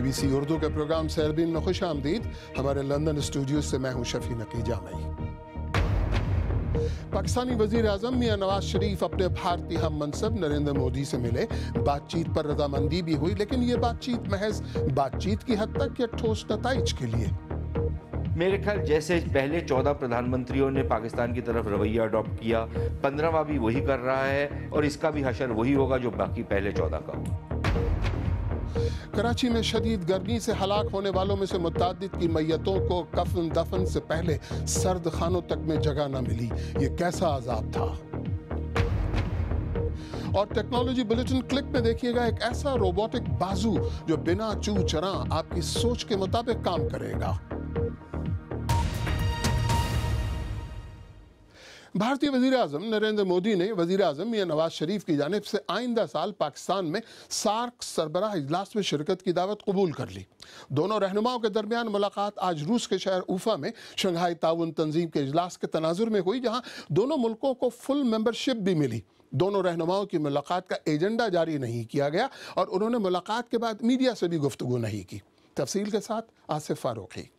BBC Urdu के programme सैरबीन में खुश आमदीद। हमारे लंदन स्टूडियो से मैं हूं शफी नकी जामई। पाकिस्तानी वजीर आजम मियां नवाज शरीफ अपने भारतीय हम मनसब नरेंद्र मोदी से मिले। बातचीत पर रजामंदी भी हुई, लेकिन ये बातचीत महज बातचीत की हद तक या ठोस नताइज के लिए? मेरे ख्याल जैसे पहले 14 प्रधानमंत्रियों ने पाकिस्तान की तरफ रवैया अडॉप्ट किया, 15वां भी वही कर रहा है और इसका भी हशर वही होगा जो बाकी पहले 14 का हुआ। कराची में शदीद गर्मी से हलाक होने वालों में से मुतअद्दिद की मैयतों को कफन दफन से पहले सर्द खानों तक में जगह न मिली। ये कैसा अजाब था। और टेक्नोलॉजी बुलेटिन क्लिक में देखिएगा एक ऐसा रोबोटिक बाजू जो बिना चू चरा आपकी सोच के मुताबिक काम करेगा। भारतीय वजीर आजम नरेंद्र मोदी ने वजीर आजम मियां नवाज शरीफ की जानिब से आइंदा साल पाकिस्तान में सार्क सरबराह इजलास में शिरकत की दावत कबूल कर ली। दोनों रहनुमाओं के दरमियान मुलाकात आज रूस के शहर उफा में शंघाई ताउन तंजीम के इजलास के तनाजुर में हुई, जहां दोनों मुल्कों को फुल मेंबरशिप भी मिली। दोनों रहनुमाओं की मुलाकात का एजेंडा जारी नहीं किया गया और उन्होंने मुलाकात के बाद मीडिया से भी गुफ्तगू नहीं की। तफसील के साथ आसिफ फारूकी।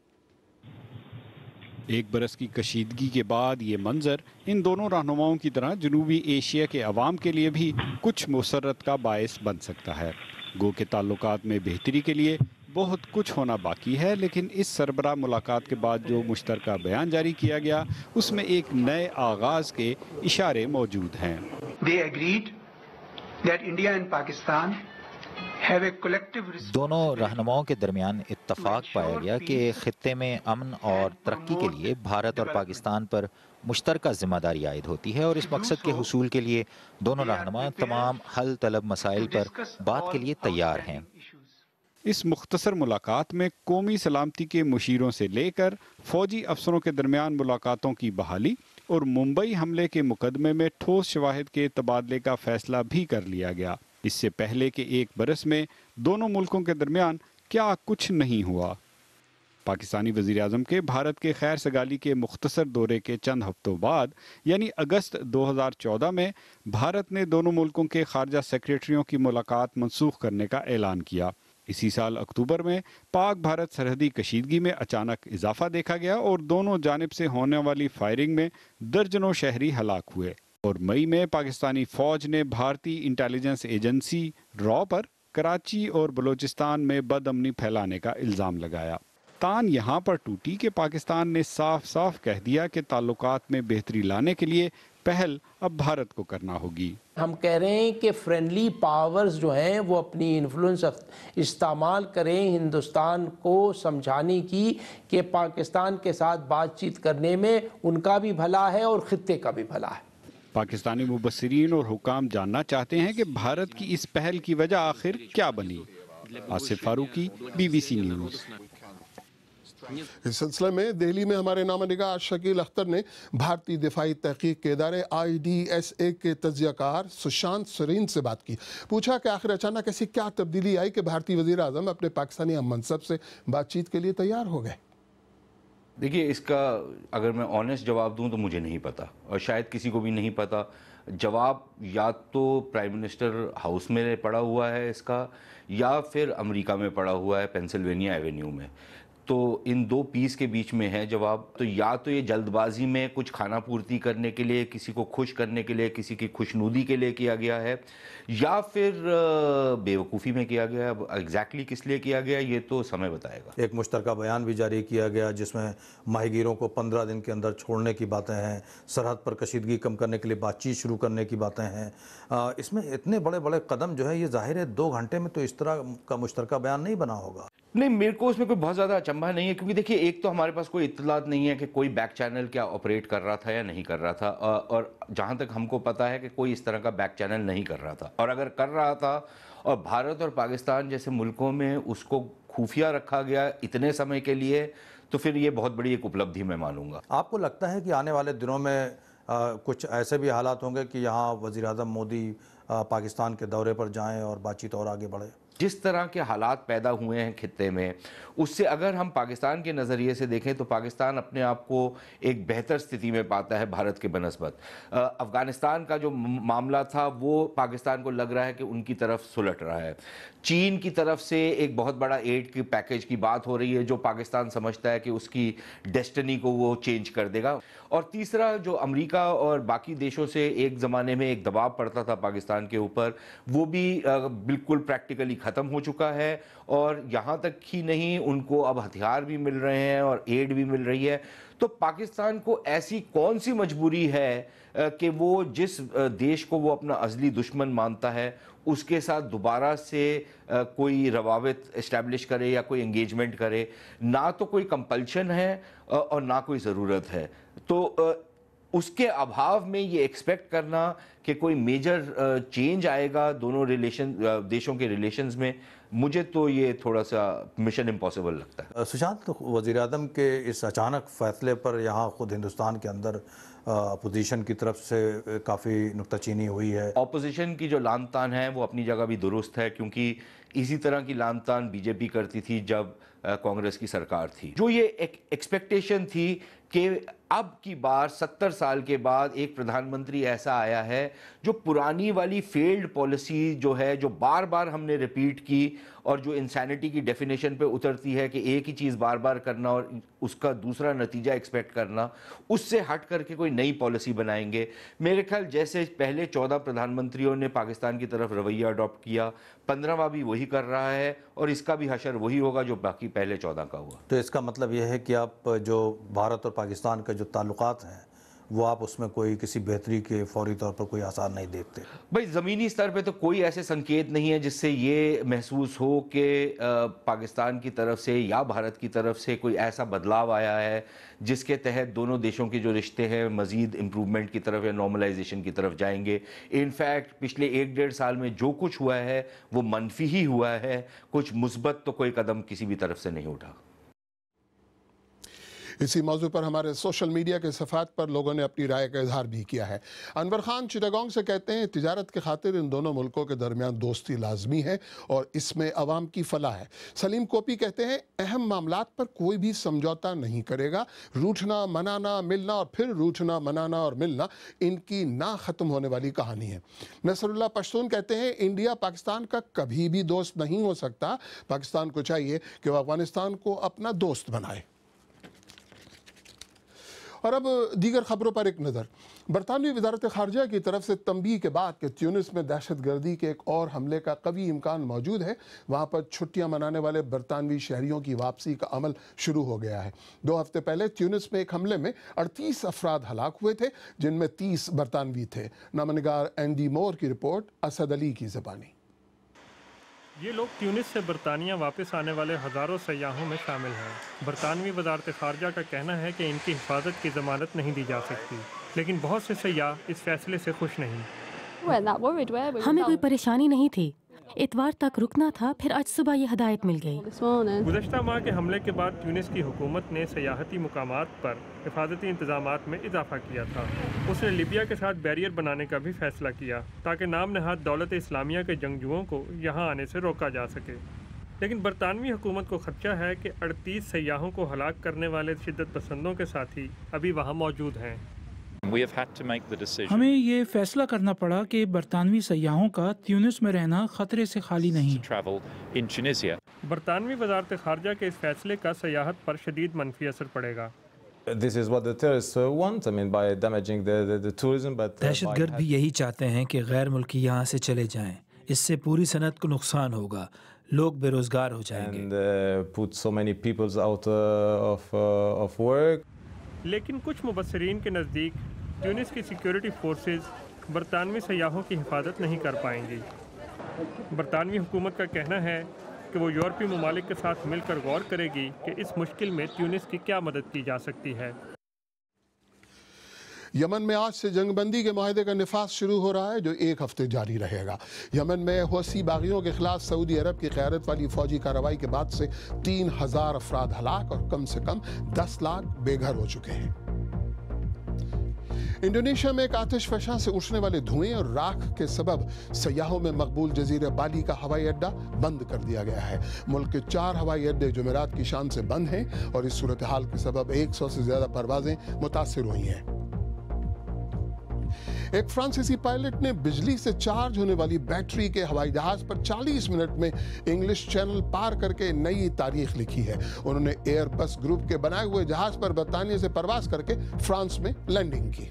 एक बरस की कशीदगी के बाद ये मंजर इन दोनों रहनुमाओं की तरह जनूबी एशिया के अवाम के लिए भी कुछ मुसर्रत का बायस बन सकता है। गो के ताल्लुकात में बेहतरी के लिए बहुत कुछ होना बाकी है, लेकिन इस सरबराह मुलाकात के बाद जो मुश्तरका बयान जारी किया गया उसमें एक नए आगाज के इशारे मौजूद हैं। They agreed that India and Pakistan दोनों रहनुमाओं के दरमियान इत्तफाक पाया गया कि खित्ते में अमन और तरक्की के लिए भारत और पाकिस्तान पर मुश्तरका जिम्मेदारी आयद होती है और इस मकसद के हुसूल के लिए दोनों रहनुमा तमाम हल तलब मसाइल पर बात के लिए तैयार हैं। इस मुख्तसर मुलाकात में कौमी सलामती के मुशीरों से लेकर फौजी अफसरों के दरमियान मुलाकातों की बहाली और मुंबई हमले के मुकदमे में ठोस शवाहिद के तबादले का फैसला भी कर लिया गया। इससे पहले के एक बरस में दोनों मुल्कों के दरमियान क्या कुछ नहीं हुआ। पाकिस्तानी वज़ीर आज़म के भारत के खैर सगाली के मुख्तसर दौरे के चंद हफ्तों बाद यानी अगस्त 2014 में भारत ने दोनों मुल्कों के खारजा सेक्रेटरियों की मुलाकात मनसूख करने का ऐलान किया। इसी साल अक्टूबर में पाक भारत सरहदी कशीदगी में अचानक इजाफा देखा गया और दोनों जानिब से होने वाली फायरिंग में दर्जनों शहरी हलाक हुए और मई में पाकिस्तानी फौज ने भारतीय इंटेलिजेंस एजेंसी रॉ पर कराची और बलूचिस्तान में बदअमनी फैलाने का इल्ज़ाम लगाया। तान यहाँ पर टूटी कि पाकिस्तान ने साफ साफ कह दिया कि ताल्लुकात में बेहतरी लाने के लिए पहल अब भारत को करना होगी। हम कह रहे हैं कि फ्रेंडली पावर्स जो हैं वो अपनी इन्फ्लुएंस इस्तेमाल करें हिंदुस्तान को समझाने की कि पाकिस्तान के साथ बातचीत करने में उनका भी भला है और खित्ते का भी भला है। पाकिस्तानी मुबस्सिरीन और हुकाम जानना चाहते हैं कि भारत की इस पहल की वजह आखिर क्या बनी। Asif Farooqui, BBC news. इस सिलसिले में दिल्ली में हमारे नामनिगाह शकील अख्तर ने भारतीय दिफाई तहकीक के इदारे IDSA के तज्जियाकार सुशांत सरीन से बात की। पूछा कि आखिर अचानक ऐसी क्या तब्दीली आई कि भारतीय वज़ीर आज़म अपने पाकिस्तानी हम मनसब से बातचीत के लिए तैयार हो गए। देखिए, इसका अगर मैं ऑनेस्ट जवाब दूं तो मुझे नहीं पता और शायद किसी को भी नहीं पता। जवाब या तो प्राइम मिनिस्टर हाउस में पड़ा हुआ है इसका, या फिर अमेरिका में पड़ा हुआ है पेंसिल्वेनिया एवेन्यू में। तो इन दो पीस के बीच में है जवाब। तो या तो ये जल्दबाजी में कुछ खाना पूर्ति करने के लिए, किसी को खुश करने के लिए, किसी की खुशनुदी के लिए किया गया है, या फिर बेवकूफ़ी में किया गया। अब एग्जैक्टली किस लिए किया गया ये तो समय बताएगा। एक मुश्तरका बयान भी जारी किया गया जिसमें माहीगीरों को 15 दिन के अंदर छोड़ने की बातें हैं, सरहद पर कशीदगी कम करने के लिए बातचीत शुरू करने की बातें हैं। इसमें इतने बड़े बड़े कदम जो है, ये जाहिर है 2 घंटे में तो इस तरह का मुश्तरका बयान नहीं बना होगा। नहीं, मेरे को उसमें कोई बहुत ज़्यादा अचंभा नहीं है, क्योंकि देखिए एक तो हमारे पास कोई इत्तलात नहीं है कि कोई बैक चैनल क्या ऑपरेट कर रहा था या नहीं कर रहा था, और जहाँ तक हमको पता है कि कोई इस तरह का बैक चैनल नहीं कर रहा था, और अगर कर रहा था और भारत और पाकिस्तान जैसे मुल्कों में उसको खुफिया रखा गया इतने समय के लिए, तो फिर ये बहुत बड़ी एक उपलब्धि मैं मानूंगा। आपको लगता है कि आने वाले दिनों में कुछ ऐसे भी हालात होंगे कि यहाँ वज़ीर आज़म मोदी पाकिस्तान के दौरे पर जाएं और बातचीत और आगे बढ़े? जिस तरह के हालात पैदा हुए हैं खित्ते में, उससे अगर हम पाकिस्तान के नज़रिए से देखें तो पाकिस्तान अपने आप को एक बेहतर स्थिति में पाता है भारत के बनस्बत। अफ़गानिस्तान का जो मामला था वो पाकिस्तान को लग रहा है कि उनकी तरफ सुलट रहा है। चीन की तरफ से एक बहुत बड़ा एड की पैकेज की बात हो रही है जो पाकिस्तान समझता है कि उसकी डेस्टिनी को वो चेंज कर देगा। और तीसरा, जो अमेरिका और बाकी देशों से एक ज़माने में एक दबाव पड़ता था पाकिस्तान के ऊपर, वो भी बिल्कुल प्रैक्टिकली ख़त्म हो चुका है। और यहाँ तक ही नहीं, उनको अब हथियार भी मिल रहे हैं और एड भी मिल रही है। तो पाकिस्तान को ऐसी कौन सी मजबूरी है कि वो जिस देश को वो अपना अज़ली दुश्मन मानता है उसके साथ दोबारा से कोई रवाबित इस्टेब्लिश करे या कोई एंगेजमेंट करे। ना तो कोई कंपल्शन है और ना कोई ज़रूरत है। तो उसके अभाव में ये एक्सपेक्ट करना कि कोई मेजर चेंज आएगा दोनों देशों के रिलेशंस में, मुझे तो ये थोड़ा सा मिशन इम्पॉसिबल लगता है। सुशांत, वज़ीर-ए-आज़म के इस अचानक फ़ैसले पर यहाँ खुद हिंदुस्तान के अंदर अपोजिशन की तरफ से काफ़ी नुक्ताचीनी हुई है। ऑपोजिशन की जो लान तान है वो अपनी जगह भी दुरुस्त है, क्योंकि इसी तरह की लान तान बीजेपी करती थी जब कांग्रेस की सरकार थी। जो ये एक एक्सपेक्टेशन थी कि अब की बार 70 साल के बाद एक प्रधानमंत्री ऐसा आया है जो पुरानी वाली फेल्ड पॉलिसी जो है, जो बार बार हमने रिपीट की और जो इंसैनिटी की डेफिनेशन पे उतरती है कि एक ही चीज़ बार बार करना और उसका दूसरा नतीजा एक्सपेक्ट करना, उससे हट करके कोई नई पॉलिसी बनाएंगे। मेरे ख्याल जैसे पहले 14 प्रधानमंत्रियों ने पाकिस्तान की तरफ रवैया अडॉप्ट किया, 15वां भी वही कर रहा है और इसका भी हशर वही होगा जो बाकी पहले 14 का हुआ। तो इसका मतलब यह है कि आप जो भारत और पाकिस्तान का जो ताल्लुकात हैं वो आप उसमें कोई किसी बेहतरी के फौरी तौर पर कोई आसार नहीं देखते? भाई, ज़मीनी स्तर पे तो कोई ऐसे संकेत नहीं है जिससे ये महसूस हो कि पाकिस्तान की तरफ से या भारत की तरफ से कोई ऐसा बदलाव आया है जिसके तहत दोनों देशों के जो रिश्ते हैं मज़ीद इम्प्रूवमेंट की तरफ या नॉर्मलाइजेशन की तरफ जाएंगे। इनफैक्ट पिछले 1-1.5 साल में जो कुछ हुआ है वो मनफी ही हुआ है, कुछ मुस्बत तो कोई कदम किसी भी तरफ से नहीं उठा। इसी मौजू पर हमारे सोशल मीडिया के सफ़ात पर लोगों ने अपनी राय का इजहार भी किया है। अनवर खान चिटागोंग से कहते हैं, तिजारत के खातिर इन दोनों मुल्कों के दरमियान दोस्ती लाजमी है और इसमें अवाम की फलाह है। सलीम कोपी कहते हैं, अहम मामलात पर कोई भी समझौता नहीं करेगा। रूठना, मनाना, मिलना और फिर रूठना, मनाना और मिलना इनकी ना ख़त्म होने वाली कहानी है। नसरुल्लाह पश्तून कहते हैं, इंडिया पाकिस्तान का कभी भी दोस्त नहीं हो सकता। पाकिस्तान को चाहिए कि वह अफगानिस्तान को अपना दोस्त बनाए। और अब दीगर खबरों पर एक नज़र। बरतानवी वजारत खारजा की तरफ से तंबीह के बाद कि ट्यूनिस में दहशतगर्दी के एक और हमले का कवी इम्कान मौजूद है, वहाँ पर छुट्टियाँ मनाने वाले बरतानवी शहरियों की वापसी का अमल शुरू हो गया है। 2 हफ्ते पहले ट्यूनिस में एक हमले में 38 अफराद हलाक हुए थे, जिनमें 30 बरतानवी थे। नामनिगार एंडी मोर की रिपोर्ट, असद अली की ज़बानी। ये लोग ट्यूनिस से बरतानिया वापस आने वाले हज़ारों सयाहों में शामिल हैं। बरतानवी वजारत खारजा का कहना है कि इनकी हिफाजत की ज़मानत नहीं दी जा सकती, लेकिन बहुत से सयाह इस फैसले से खुश नहीं। हमें कोई परेशानी नहीं थी, इतवार तक रुकना था, फिर आज सुबह ये हदायत मिल गई। गुज़श्ता माह के हमले के बाद ट्यूनिस की हुकूमत ने सयाहती मुकामात पर हिफाजती इंतजामात में इजाफा किया था। उसने लीबिया के साथ बैरियर बनाने का भी फैसला किया ताकि नाम नहाद दौलत इस्लामिया के जंगजुओं को यहाँ आने से रोका जा सके। लेकिन बरतानवी हुकूमत को खदशा है कि 38 सयाहों को हलाक करने वाले शिद्दत पसंदों के साथी अभी वहाँ मौजूद हैं। हमें ये फैसला करना पड़ा कि बरतानवी सयाहों का ट्यूनिस में रहना खतरे से खाली नहीं। बरतानवी वजारत खारजा के इस फैसले का सयाहत पर शदीद मनफी असर पड़ेगा। दहशतगर्द भी यही चाहते हैं कि गैर मुल्की यहाँ से चले जाएं। इससे पूरी सनत को नुकसान होगा, लोग बेरोजगार हो जाएंगे। लेकिन कुछ मुबस्सिरीन के नज़दीक ट्यूनिस की सिक्योरिटी फोर्सेस बरतानवी सयाहों की हिफाजत नहीं कर पाएंगी। बरतानवी हुकूमत का कहना है कि वो यूरोपीय ममालिक के साथ मिलकर गौर करेगी कि इस मुश्किल में ट्यूनिस की क्या मदद की जा सकती है। यमन में आज से जंगबंदी के माहदे का निफाज शुरू हो रहा है, जो 1 हफ्ते जारी रहेगा। यमन में हौसी बागियों के खिलाफ सऊदी अरब की क़यादत वाली फौजी कार्रवाई के बाद से 3000 अफराद हलाक और कम से कम 10 लाख बेघर हो चुके हैं। इंडोनेशिया में एक आतिशफशां से उठने वाले धुएं और राख के सबब सयाहों में मकबूल जजीरे बाली का हवाई अड्डा बंद कर दिया गया है। मुल्क के 4 हवाई अड्डे जुमेरात की शाम से बंद हैं और इस सूरत हाल के सबब 100 से ज्यादा परवाजें मुतासिर हुई हैं। एक फ्रांसीसी पायलट ने बिजली से चार्ज होने वाली बैटरी के हवाई जहाज पर 40 मिनट में इंग्लिश चैनल पार करके नई तारीख लिखी है। उन्होंने एयरबस ग्रुप के बनाए हुए जहाज पर बर्तानिया से परवाज करके फ्रांस में लैंडिंग की।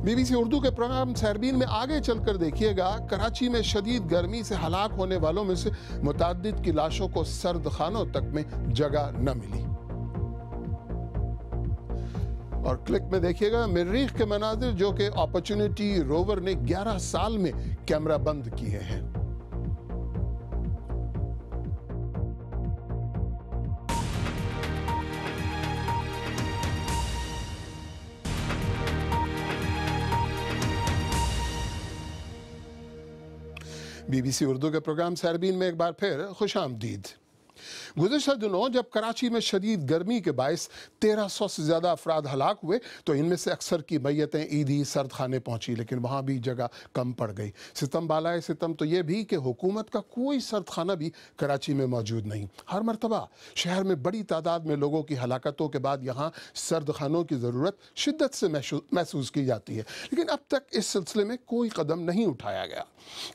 बीबीसी उर्दू के प्रोग्राम सहरबीन में आगे चलकर देखिएगा, कराची में शदीद गर्मी से हलाक होने वालों में से मुतअद्दिद की लाशों को सर्द खानों तक में जगह न मिली। और क्लिक में देखिएगा मरीख के मनाजिर जो कि अपॉर्चुनिटी रोवर ने 11 साल में कैमरा बंद किए हैं। बीबीसी उर्दू के प्रोग्राम सहरबीन में एक बार फिर खुशामदीद। गुज़िश्ता दिनों जब कराची में शदीद गर्मी के बायस 1300 से ज़्यादा अफराद हलाक हुए तो इनमें से अक्सर की मैयतें ईदी सर्द खाने पहुंची, लेकिन वहाँ भी जगह कम पड़ गई। सितम बालाए सितम तो ये भी कि हुकूमत का कोई सर्द खाना भी कराची में मौजूद नहीं। हर मरतबा शहर में बड़ी तादाद में लोगों की हलाकतों के बाद यहाँ सर्द खानों की ज़रूरत शिद्दत से महसूस की जाती है, लेकिन अब तक इस सिलसिले में कोई कदम नहीं उठाया गया।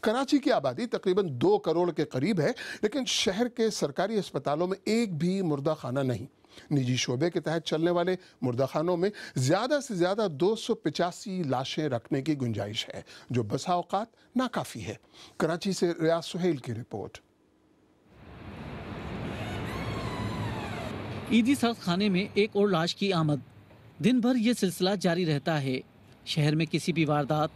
कराची की आबादी तकरीबन 2 करोड़ के करीब है, लेकिन शहर के सरकारी अस्पतालों में एक भी मुर्दा खाना नहीं। निजी शोबे के तहत चलने वाले मुर्दा खानों में ज्यादा से ज्यादा 285 लाशें रखने की गुंजाइश है, जो बसा औकात नाकाफी है। कराची से रियाज सुहेल की रिपोर्ट। ईदी सर्द खाने में एक और लाश की आमद। दिन भर ये सिलसिला जारी रहता है। शहर में किसी भी वारदात,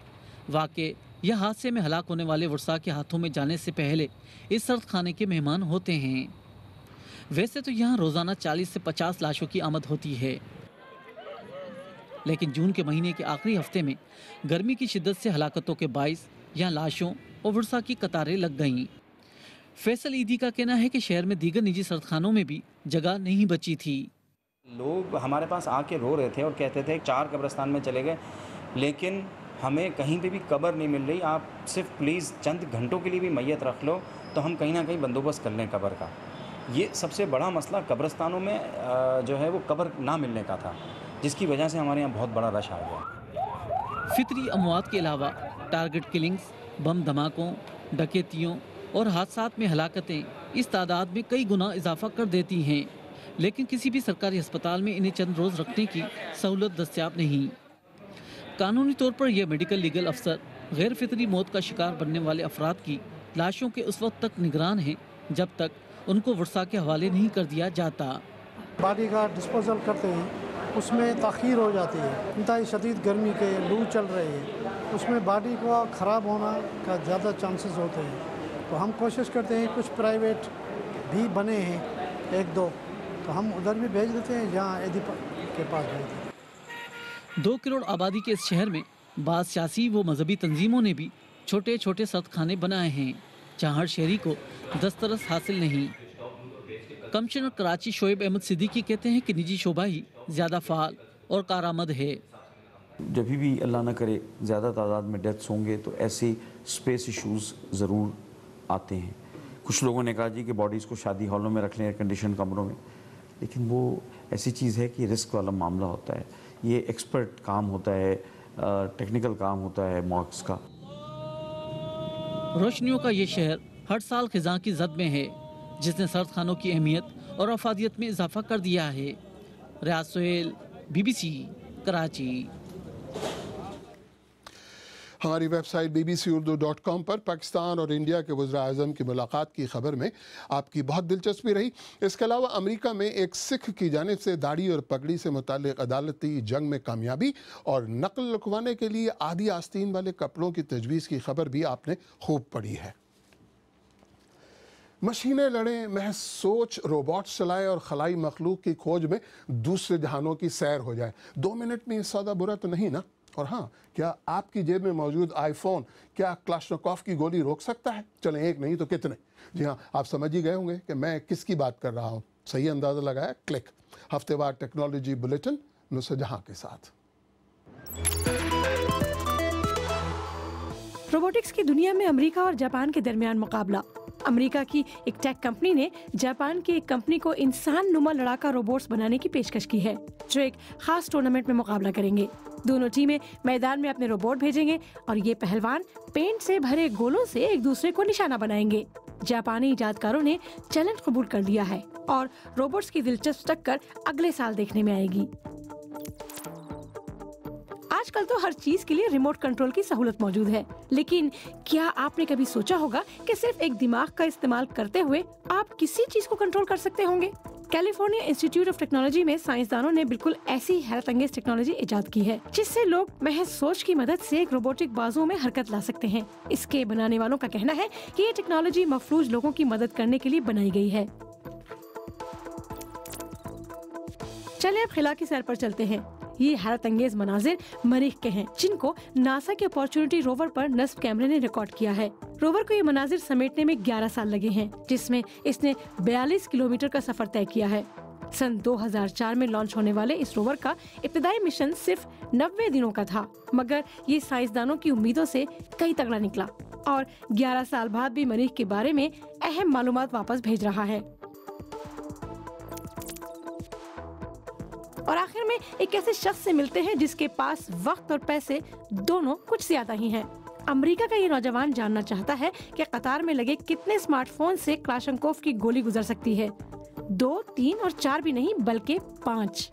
वाक़े या हादसे में हलाक होने वाले वर्षा के हाथों में जाने से पहले इस सर्द खाने के मेहमान होते हैं। वैसे तो यहाँ रोज़ाना 40 से 50 लाशों की आमद होती है, लेकिन जून के महीने के आखिरी हफ्ते में गर्मी की शिद्दत से हलाकतों के बाइस यहाँ लाशों और वर्षा की कतारें लग गईं। फैसल ईदी का कहना है कि शहर में दीगर निजी सर्द खानों में भी जगह नहीं बची थी। लोग हमारे पास आके रो रहे थे और कहते थे 4 कब्रिस्तान में चले गए, लेकिन हमें कहीं पे भी कब्र नहीं मिल रही। आप सिर्फ प्लीज़ चंद घंटों के लिए भी मैयत रख लो तो हम कहीं ना कहीं बंदोबस्त कर लें कब्र का। ये सबसे बड़ा मसला कब्रिस्तानों में जो है वो कब्र ना मिलने का था, जिसकी वजह से हमारे यहाँ बहुत बड़ा रश आ गया। फितरी अमवात के अलावा टारगेट किलिंग्स, बम धमाकों, डकैतियों और हादसात में हलाकतें इस तादाद में कई गुना इजाफा कर देती हैं, लेकिन किसी भी सरकारी अस्पताल में इन्हें चंद रोज़ रखने की सहूलत दस्तियाब नहीं। कानूनी तौर पर यह मेडिकल लीगल अफसर गैर फितरी मौत का शिकार बनने वाले अफराद की लाशों के उस वक्त तक निगरान हैं जब तक उनको वर्षा के हवाले नहीं कर दिया जाता। बॉडी का डिस्पोजल करते हैं, उसमें ताख़ीर हो जाती है। इंतहाई शदीद गर्मी के लू चल रही है, उसमें बॉडी को ख़राब होना का ज़्यादा चांसेस होते हैं। तो हम कोशिश करते हैं, कुछ प्राइवेट भी बने हैं 1-2, तो हम उधर भी भेज देते हैं, जहाँ एदी के पास भेज देते हैं। 2 करोड़ आबादी के इस शहर में बाद सियासी व मजहबी तंजीमों ने भी छोटे छोटे सर्द खाने बनाए हैं, जहाँ हर शहरी को दस्तरस हासिल नहीं। कमिश्नर कराची शोएब अहमद सिद्दीकी कहते हैं कि निजी शोबा ही ज़्यादा फ़ाल और कारामद है। जब भी अल्लाह न करे ज़्यादा तादाद में डेथ्स होंगे तो ऐसे स्पेस इश्यूज़ ज़रूर आते हैं। कुछ लोगों ने कहा जी कि बॉडीज़ को शादी हॉलों में रख लें, एयर कंडीशन कमरों में, लेकिन वो ऐसी चीज़ है कि रिस्क वाला मामला होता है। ये एक्सपर्ट काम होता है, टेक्निकल काम होता है मॉर्ग्स का। रोशनियों का ये शहर हर साल खिज़ां की जद में है, जिसने सर्द खानों की अहमियत और अफादियत में इजाफा कर दिया है। रियाज सुहेल, BBC, कराची। हमारी वेबसाइट bbcurdu.com पर पाकिस्तान और इंडिया के वज़ीर-ए-आज़म की मुलाकात की खबर में आपकी बहुत दिलचस्पी रही। इसके अलावा अमेरिका में एक सिख की जानिब से दाढ़ी और पगड़ी से मुताल्लिक़ अदालती जंग में कामयाबी और नकल लुकवाने के लिए आधी आस्तीन वाले कपड़ों की तजवीज़ की खबर भी आपने खूब पढ़ी है। मशीनें लड़ें, महज सोच रोबोट्स चलाए और खलाई मखलूक की खोज में दूसरे जहानों की सैर हो जाए। 2 मिनट में ये सौदा बुरा तो नहीं ना? और हाँ, क्या आपकी जेब में मौजूद आईफोन क्या क्लाशनकोफ की गोली रोक सकता है? चलें, एक नहीं तो कितने। जी हाँ, आप समझ ही गए होंगे कि मैं किसकी बात कर रहा हूँ। सही अंदाज़ा लगाया, क्लिक। हफ्तेवार टेक्नोलॉजी बुलेटिन नुसरत जहां के साथ। रोबोटिक्स की दुनिया में अमेरिका और जापान के दरमियान मुकाबला। अमेरिका की एक टेक कंपनी ने जापान की एक कंपनी को इंसान नुमा लड़ाका रोबोट्स बनाने की पेशकश की है, जो एक खास टूर्नामेंट में मुकाबला करेंगे। दोनों टीमें मैदान में अपने रोबोट भेजेंगे और ये पहलवान पेंट से भरे गोलों से एक दूसरे को निशाना बनाएंगे। जापानी इजादकारों ने चैलेंज कबूल कर लिया है और रोबोट्स की दिलचस्प टक्कर अगले साल देखने में आएगी। आजकल तो हर चीज के लिए रिमोट कंट्रोल की सहूलत मौजूद है, लेकिन क्या आपने कभी सोचा होगा कि सिर्फ एक दिमाग का इस्तेमाल करते हुए आप किसी चीज को कंट्रोल कर सकते होंगे? कैलिफोर्निया इंस्टीट्यूट ऑफ टेक्नोलॉजी में साइंसदानों ने बिल्कुल ऐसी हैरत अंगेज टेक्नोलॉजी इजाद की है, जिससे लोग महज सोच की मदद से एक रोबोटिक बाजुओं में हरकत ला सकते हैं। इसके बनाने वालों का कहना है कि ये टेक्नोलॉजी मफलूज लोगों की मदद करने के लिए बनाई गई है। चले अब खिला की सैर पर चलते हैं। ये हैरत अंगेज मनाजिर मरीख के हैं, जिनको नासा के अपॉर्चुनिटी रोवर पर नस्ब कैमरे ने रिकॉर्ड किया है। रोवर को ये मनाजिर समेटने में 11 साल लगे हैं, जिसमें इसने 42 किलोमीटर का सफर तय किया है। सन 2004 में लॉन्च होने वाले इस रोवर का इब्तिदाई मिशन सिर्फ 90 दिनों का था, मगर ये साइंसदानों की उम्मीदों से कई तगड़ा निकला और 11 साल बाद भी मरीख के बारे में अहम मालूमात वापस भेज रहा है। और आखिर में एक ऐसे शख्स से मिलते हैं जिसके पास वक्त और पैसे दोनों कुछ ज्यादा ही हैं। अमेरिका का ये नौजवान जानना चाहता है कि कतार में लगे कितने स्मार्टफोन से क्लाशनकोव की गोली गुजर सकती है। 2, 3 और 4 भी नहीं, बल्कि 5।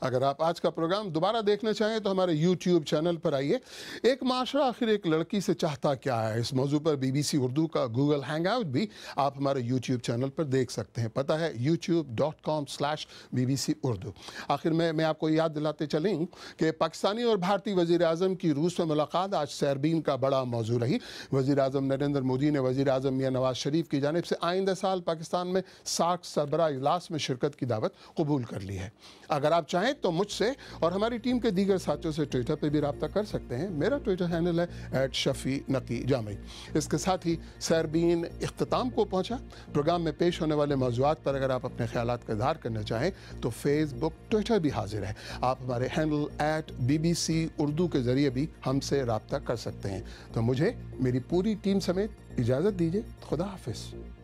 अगर आप आज का प्रोग्राम दोबारा देखना चाहें तो हमारे YouTube चैनल पर आइए। एक माशरा आखिर एक लड़की से चाहता क्या है, इस मौजू पर BBC उर्दू का गूगल हैंगआउट भी आप हमारे YouTube चैनल पर देख सकते हैं। पता है youtube.com/BBC उर्दू। आखिर में मैं आपको याद दिलाते चलें कि पाकिस्तानी और भारतीय वज़ीर आज़म की रूस में मुलाकात आज सैरबीन का बड़ा मौजू रही। वज़ीर आज़म नरेंद्र मोदी ने वज़ीर आज़म मियां नवाज शरीफ की जानिब से आइंदा साल पाकिस्तान में सार्क सरबराह इजलास में शिरकत की दावत कबूल कर ली है। अगर आप चाहें तो मुझसे और हमारी टीम के दीगर साथियों से ट्विटर पर भी रब्ता कर सकते हैं। मेरा ट्विटर हैंडल है @शफी_नकी_जामी। इसके साथ ही सैरबीन इख्तिताम को पहुंचा। प्रोग्राम में पेश होने वाले मौज़ूआत पर अगर आप अपने ख्यालात का इज़हार करना चाहें तो फेसबुक, ट्विटर भी हाजिर है। आप हमारे हैंडल @BBC उर्दू के ज़रिए भी हमसे रब्ता कर सकते हैं। तो मुझे मेरी पूरी टीम समेत इजाज़त दीजिए। खुदा हाफिज़।